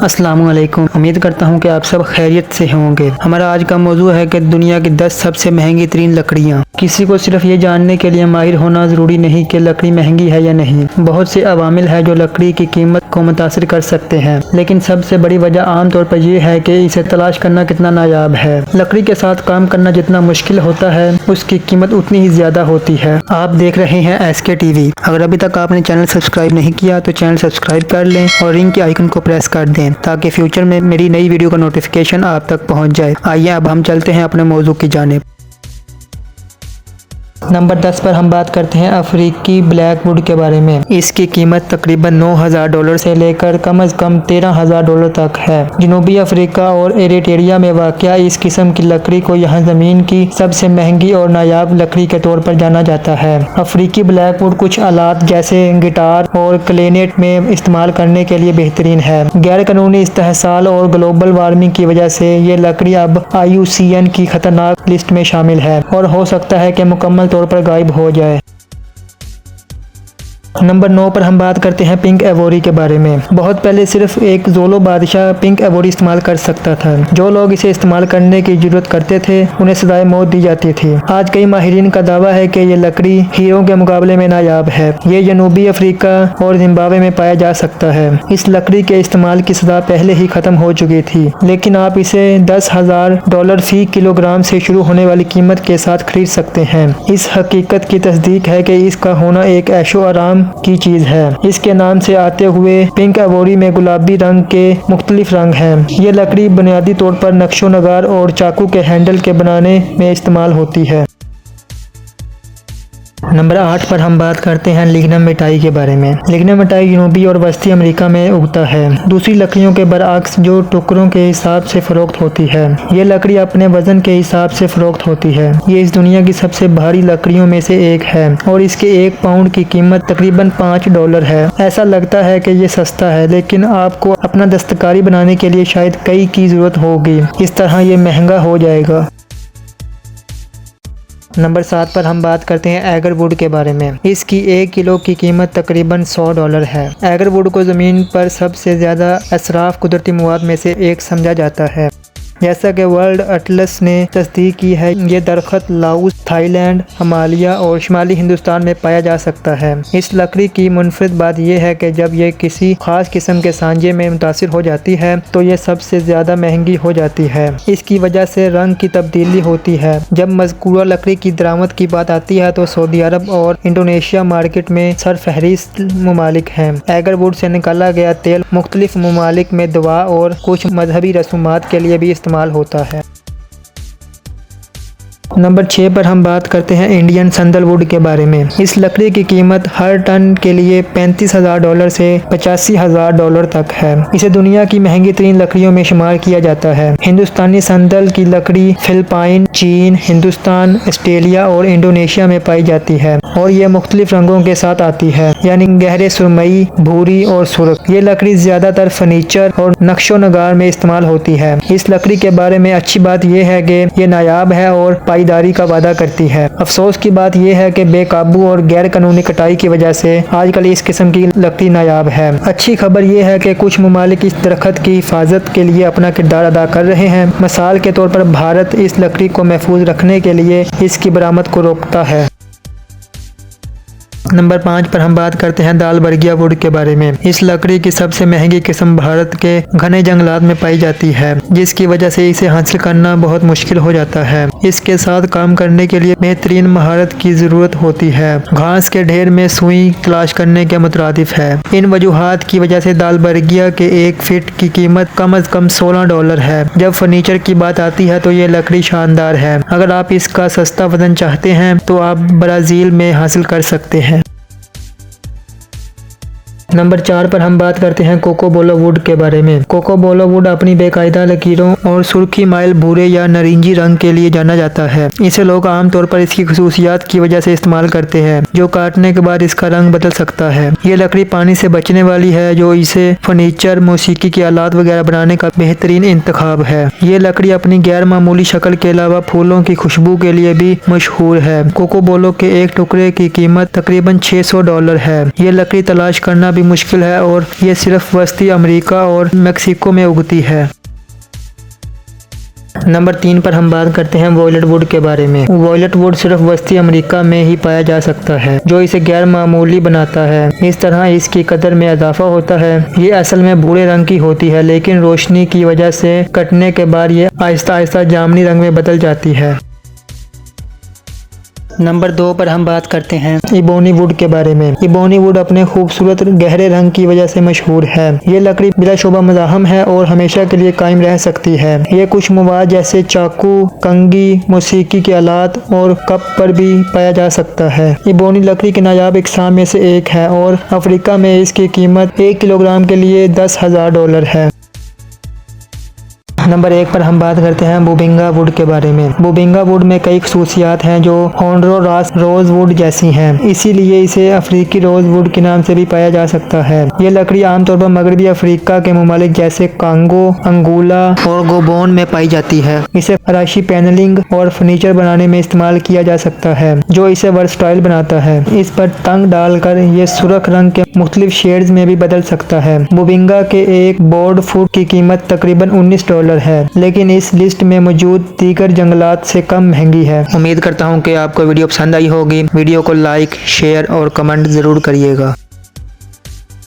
अस्सलामुअलैकुम। उम्मीद करता हूँ कि आप सब खैरियत से होंगे। हमारा आज का मौजू है कि दुनिया की 10 सबसे महंगी तरीन लकड़ियाँ। किसी को सिर्फ ये जानने के लिए माहिर होना ज़रूरी नहीं कि लकड़ी महंगी है या नहीं। बहुत से अवामिल है जो लकड़ी की कीमत को मुतासिर कर सकते हैं, लेकिन सबसे बड़ी वजह आमतौर पर यह है कि इसे तलाश करना कितना नायाब है। लकड़ी के साथ काम करना जितना मुश्किल होता है, उसकी कीमत उतनी ही ज़्यादा होती है। आप देख रहे हैं SK TV। अगर अभी तक आपने चैनल सब्सक्राइब नहीं किया तो चैनल सब्सक्राइब कर लें और रिंग के आइकन को प्रेस कर दें ताकि फ्यूचर में मेरी नई वीडियो का नोटिफिकेशन आप तक पहुंच जाए। आइए अब हम चलते हैं अपने मौजू की जानिब। नंबर 10 पर हम बात करते हैं अफ्रीकी ब्लैकवुड के बारे में। इसकी कीमत तकरीबन $9,000 से लेकर कम से कम $13,000 तक है। जनूबी अफ्रीका और एरिट्रिया में वाक़या इस किस्म की लकड़ी को यहाँ ज़मीन की सबसे महंगी और नायाब लकड़ी के तौर पर जाना जाता है। अफ्रीकी ब्लैकवुड कुछ आलात जैसे गिटार और क्लेनेट में इस्तेमाल करने के लिए बेहतरीन है। गैर कानूनी इस्तेहसाल और ग्लोबल वार्मिंग की वजह से ये लकड़ी अब IUCN की खतरनाक लिस्ट में शामिल है और हो सकता है कि मुकम्मल तौर पर गायब हो जाए। नंबर 9 पर हम बात करते हैं पिंक एवोरी के बारे में। बहुत पहले सिर्फ एक जोलो बादशाह पिंक एवोरी इस्तेमाल कर सकता था। जो लोग इसे इस्तेमाल करने की जरूरत करते थे उन्हें सजाए मौत दी जाती थी। आज कई माहिरीन का दावा है कि ये लकड़ी हीरों के मुकाबले में नायाब है। ये जनूबी अफ्रीका और जिम्बाब्वे में पाया जा सकता है। इस लकड़ी के इस्तेमाल की सजा पहले ही खत्म हो चुकी थी, लेकिन आप इसे $10,000 फी किलोग्राम से शुरू होने वाली कीमत के साथ खरीद सकते हैं। इस हकीकत की तस्दीक है कि इसका होना एक ऐशो आराम की चीज है। इसके नाम से आते हुए पिंक एवोरी में गुलाबी रंग के मुख्तलिफ रंग हैं। ये लकड़ी बुनियादी तौर पर नक्शो नगार और चाकू के हैंडल के बनाने में इस्तेमाल होती है। नंबर 8 पर हम बात करते हैं लिग्नम मिटाई के बारे में। लिग्नम मिटाई जनूबी और वस्ती अमेरिका में उगता है, दूसरी लकड़ियों के बरअक्स जो टुकड़ों के हिसाब से फरोख्त होती है। ये लकड़ी अपने वजन के हिसाब से फरोख्त होती है। ये इस दुनिया की सबसे भारी लकड़ियों में से एक है और इसके 1 पाउंड की कीमत तकरीबन $5 है। ऐसा लगता है कि ये सस्ता है, लेकिन आपको अपना दस्तकारी बनाने के लिए शायद कई की जरूरत होगी। इस तरह ये महंगा हो जाएगा। नंबर 7 पर हम बात करते हैं एगरवुड के बारे में। इसकी 1 किलो की कीमत तकरीबन $100 है। एगरवुड को ज़मीन पर सबसे ज़्यादा असराफ कुदरती मवाद में से एक समझा जाता है। जैसा कि वर्ल्ड अटलस ने तस्दीक की है, ये दरख्त लाओस, थाईलैंड, हिमालय और शुमाली हिंदुस्तान में पाया जा सकता है। इस लकड़ी की मुनफरिद बात यह है कि जब ये किसी खास किस्म के सांझे में मुतासिर हो जाती है तो ये सबसे ज़्यादा महंगी हो जाती है। इसकी वजह से रंग की तब्दीली होती है। जब मज़कूरा लकड़ी की दरामद की बात आती है तो सऊदी अरब और इंडोनेशिया मार्केट में सरफहरिस्त ममालिक हैं। एगरवुड से निकाला गया तेल मुख्तलिफ ममालिक में दवा और कुछ मजहबी रसूमात के लिए भी इस्तेमाल होता है। नंबर 6 पर हम बात करते हैं इंडियन संदलवुड के बारे में। इस लकड़ी की कीमत हर टन के लिए $35,000 से $85,000 तक है। इसे दुनिया की महंगी तरीन लकड़ियों में शुमार किया जाता है। हिंदुस्तानी संदल की लकड़ी फिलिपाइन, चीन, हिंदुस्तान, ऑस्ट्रेलिया और इंडोनेशिया में पाई जाती है और ये मुख्तलिफ रंगों के साथ आती है, यानी गहरे सुरमई, भूरी और सुर्ख। ये लकड़ी ज्यादातर फर्नीचर और नक्शो नगार में इस्तेमाल होती है। इस लकड़ी के बारे में अच्छी बात यह है कि ये नायाब है और पाईदारी का वादा करती है। अफसोस की बात यह है कि बेकाबू और गैर कानूनी कटाई की वजह से आजकल इस किस्म की लकड़ी नायाब है। अच्छी खबर यह है कि कुछ ममालिक इस दरख्त की हिफाजत के लिए अपना किरदार अदा कर रहे हैं। मिसाल के तौर पर भारत इस लकड़ी को महफूज रखने के लिए इसकी बरामद को रोकता है। नंबर 5 पर हम बात करते हैं दालबर्गिया वुड के बारे में। इस लकड़ी की सबसे महंगी किस्म भारत के घने जंगलात में पाई जाती है, जिसकी वजह से इसे हासिल करना बहुत मुश्किल हो जाता है। इसके साथ काम करने के लिए बेहतरीन महारत की जरूरत होती है। घास के ढेर में सुई तलाश करने के मुतरादिफ है। इन वजूहात की वजह से दालबर्गिया के 1 फीट की कीमत कम से कम $16 है। जब फर्नीचर की बात आती है तो ये लकड़ी शानदार है। अगर आप इसका सस्ता वजन चाहते हैं तो आप ब्राज़ील में हासिल कर सकते हैं। नंबर 4 पर हम बात करते हैं कोकोबोलो वुड के बारे में। कोकोबोलो वुड अपनी बेकायदा लकीरों और सुर्खी माइल भूरे या नारंगी रंग के लिए जाना जाता है। इसे लोग आमतौर पर इसकी खुसूसियात की वजह से इस्तेमाल करते हैं, जो काटने के बाद इसका रंग बदल सकता है। ये लकड़ी पानी से बचने वाली है, जो इसे फर्नीचर, मौसीकी के आलात वगैरह बनाने का बेहतरीन इंतखाब है। ये लकड़ी अपनी गैर मामूली शक्ल के अलावा फूलों की खुशबू के लिए भी मशहूर है। कोकोबोलो के 1 टुकड़े की कीमत तकरीबन $600 है। ये लकड़ी तलाश करना भी मुश्किल है और ये सिर्फ वस्ती अमेरिका और मेक्सिको में उगती है। नंबर 3 पर हम बात करते हैं वॉयलेट वुड के बारे में। वॉयलेट वुड सिर्फ वस्ती अमेरिका में ही पाया जा सकता है, जो इसे गैर मामूली बनाता है। इस तरह इसकी कदर में इजाफा होता है। ये असल में भूरे रंग की होती है, लेकिन रोशनी की वजह से कटने के बाद ये आहिस्ता आहिस्ता जामुनी रंग में बदल जाती है। नंबर 2 पर हम बात करते हैं इबोनी वुड के बारे में। इबोनी वुड अपने खूबसूरत गहरे रंग की वजह से मशहूर है। ये लकड़ी बिलाशुबा मुज़ाहम है और हमेशा के लिए कायम रह सकती है। ये कुछ मवाद जैसे चाकू, कंघी, मौसीकी के आलात और कप पर भी पाया जा सकता है। इबोनी लकड़ी के नायाब अक़साम में से एक है और अफ्रीका में इसकी कीमत 1 किलोग्राम के लिए $10,000 है। नंबर 1 पर हम बात करते हैं बुबिंगा वुड के बारे में। बुबिंगा वुड में कई खसूसियात हैं जो होंडुरास रोज वुड जैसी हैं, इसीलिए इसे अफ्रीकी रोज वुड के नाम से भी पाया जा सकता है। ये लकड़ी आमतौर पर मगरबी अफ्रीका के ममालिक जैसे कांगो, अंगोला और गबोन में पाई जाती है। इसे फराशी पैनलिंग और फर्नीचर बनाने में इस्तेमाल किया जा सकता है, जो इसे वर्सटाइल बनाता है। इस पर तंग डालकर ये सुर्ख रंग के मुख्तलिफ शेड्स में भी बदल सकता है। बुबिंगा के एक बोर्ड फुट की कीमत तकरीबन $19 है, लेकिन इस लिस्ट में मौजूद दीगर जंगलात से कम महंगी है। उम्मीद करता हूँ कि आपको वीडियो पसंद आई होगी। वीडियो को लाइक, शेयर और कमेंट जरूर करिएगा।